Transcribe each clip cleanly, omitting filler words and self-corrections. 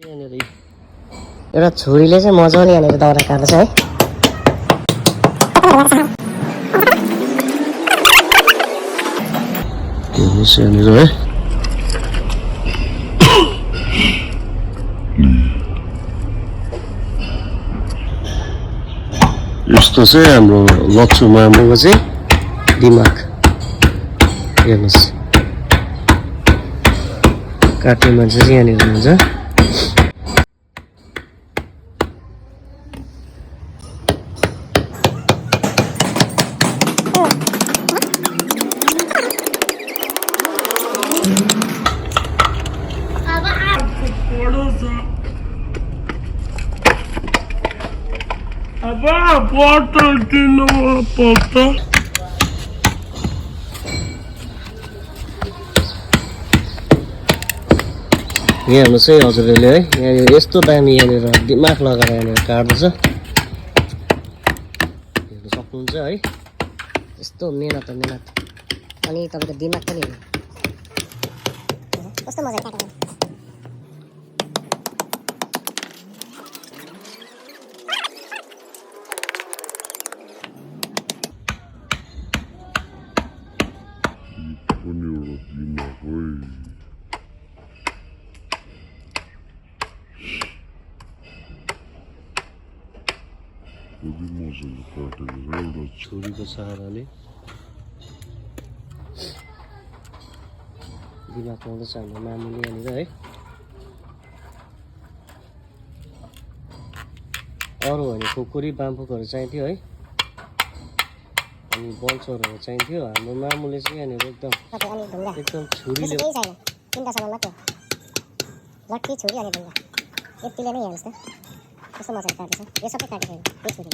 एउटा छुरीले चाहिँ मजाले यहाँनिर दाउरा काट्छ है। यहाँनिर है यस्तो चाहिँ हाम्रो लक्ष्मी मामुको चाहिँ दिमाग हेर्नुहोस्। काट्ने मान्छे चाहिँ यहाँनिर हुन्छ। यहाँ हेर्नु चाहिँ हजुरले है, यहाँनिर यस्तो दामी यहाँनिर दिमाग लगाएर यहाँनिर काट्दैछ, हेर्नु सक्नुहुन्छ है। यस्तो मेहनत अनि तपाईँको दिमाग पनि हेर्नु कस्तो मजा काटेको। छुरीको सहाराले दिमाग लाउँदैछ हाम्रो मामुले यहाँनिर है। अरू भने खुकुरी बाम्फोकहरू चाहिन्थ्यो है, अनि बल्छरहरू चाहिन्थ्यो। हाम्रो मामुले चाहिँ यहाँनिर एकदम छुरीले लट्ठी छुरी अनि ढुङ्गा यतिले नै हेर्नुहोस् त कस्तो मजाले काट्दैछ। यो सबै काटेको यो छुरी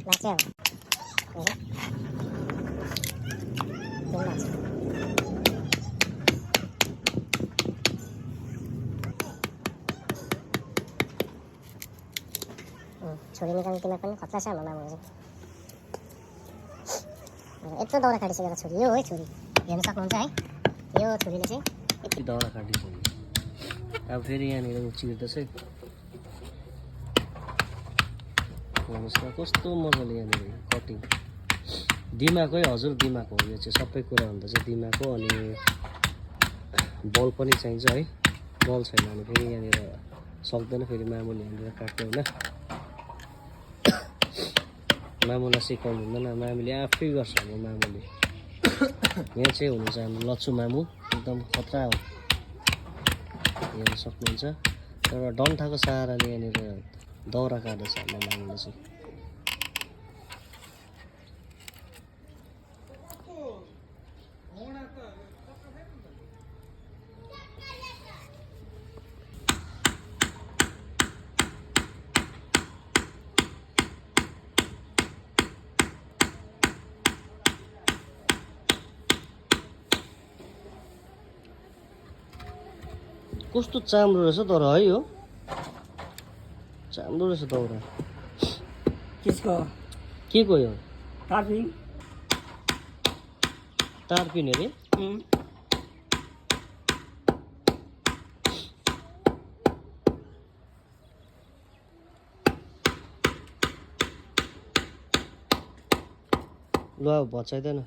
लाग्छ अब छुरी निकाल्ने दिमाग पनि खतरा छ हाम्रो मामुले चाहिँ। यत्रो दाउरा काटिसकेको छुरी यो है, छुरी हेर्नु सक्नुहुन्छ है। यो छुरीले चाहिँ यति दाउरा काटिसक्यो। अब फेरि यहाँनिर चिर्दैछ है, हेर्नुहोस् न कस्तो मजाले यहाँनिर कटिङ। दिमाग है हजुर, दिमाग हो यो चाहिँ। सबै कुरा भन्दा चाहिँ दिमाग हो। अनि बल पनि चाहिन्छ है, बल छैन भने फेरि यहाँनिर सक्दैन फेरि मामुले यहाँनिर काट्नु होइन। मामुलाई सिकाउनु हुँदैन, मामुले आफै गर्छ हाम्रो मामुले। यहाँ चाहिँ हुनुहुन्छ हाम्रो लक्ष्मी मामु, एकदम खतरा हो, हेर्नु सक्नुहुन्छ। एउटा डन्ठाको सहाराले यहाँनिर दाउरा काट्दैछ हाम्रो मामुले चाहिँ। कस्तो चाम्रो रहेछ तर है, यो चाम्रो रहेछ दाउरा। किसको के को यो तारपिन तारपिन अरे। ल अब भचाइदैन।